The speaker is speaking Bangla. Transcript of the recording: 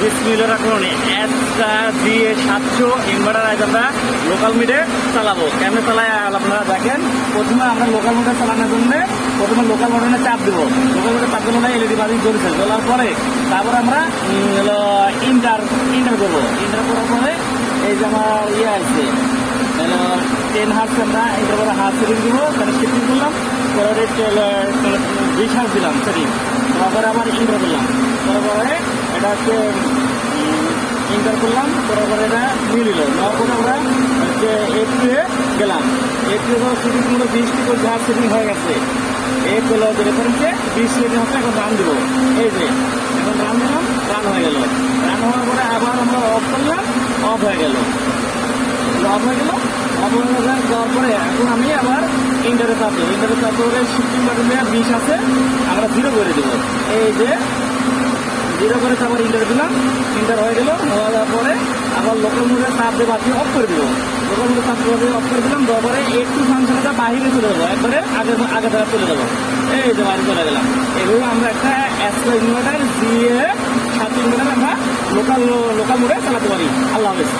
বিসমিল্লাহির রহমানির রহিম। একটা দিয়ে 700 ইনভার্টার আজ আমরা লোকাল মিটে চালাবো। কেমনে চালায় আপনারা দেখেন। প্রথমে আমরা লোকাল মিটার চালানোর জন্য প্রথমে লোকাল মোটরে চাপ দেবো। লোকাল মিটার চাপ দিলে এলইডি বাতি জ্বলছে, জ্বলার পরে তারপরে আমরা ইন্টার করবো। ইন্টার করার পরে এই যে আমার ইয়ে আছে 10 হার্স, আমরা এটার পরে হার্স সেটিং দিব, তাহলে সেটিং করলাম, পরে 20 হার্স দিলাম সেটিং, তারপরে আবার ইন্টার করলাম, তারপরে এটা হচ্ছে ইন্টার করলাম, তারপরে এটা মিলিল, নেওয়ার পরে আমরা হচ্ছে এপ্রিলে গেলাম। এপ্রিলে সেটিং মতো 20টি করে হার্স সেটিং হয়ে গেছে। এই হলো যে রেফারেন্সে 20 সেটিং হচ্ছে, এখন রান দিব। এই যে এখন রান দিলাম, রান হয়ে গেল। রান হওয়ার পরে আবার আমরা অফ করলাম, অফ হয়ে গেল। অফ হয়ে গেল, অফ হয়ে যাওয়ার পরে এখন আমি আবার ইন্টারে চাপ দেবো। ইন্টারে চাপ করে শিফটিং বাটন দেওয়া 20 আছে, আমরা 0 করে দেবো। এই যে 0 করে আবার ইন্টার দিলাম, ইন্টার হয়ে গেল। হয়ে যাওয়ার পরে আবার লোকাল মোডে চাপ দিয়ে বাকি অফ করে দেবো। লোকাল মোডে চাপ দিয়ে অফ করে দিলাম, দেওয়ার পরে একটু ফাংশনটা বাহিরে চলে যাবো, একবারে আগে ধারা চলে যাবো। এই যে বাইরে চলে গেলাম। এভাবে আমরা একটা অ্যাস্ট্রো ইনভার্টার দিয়ে 7 ইনভার্টার আমরা লোকাল মোডে চালাতে পারি। আল্লাহ হাফেজ।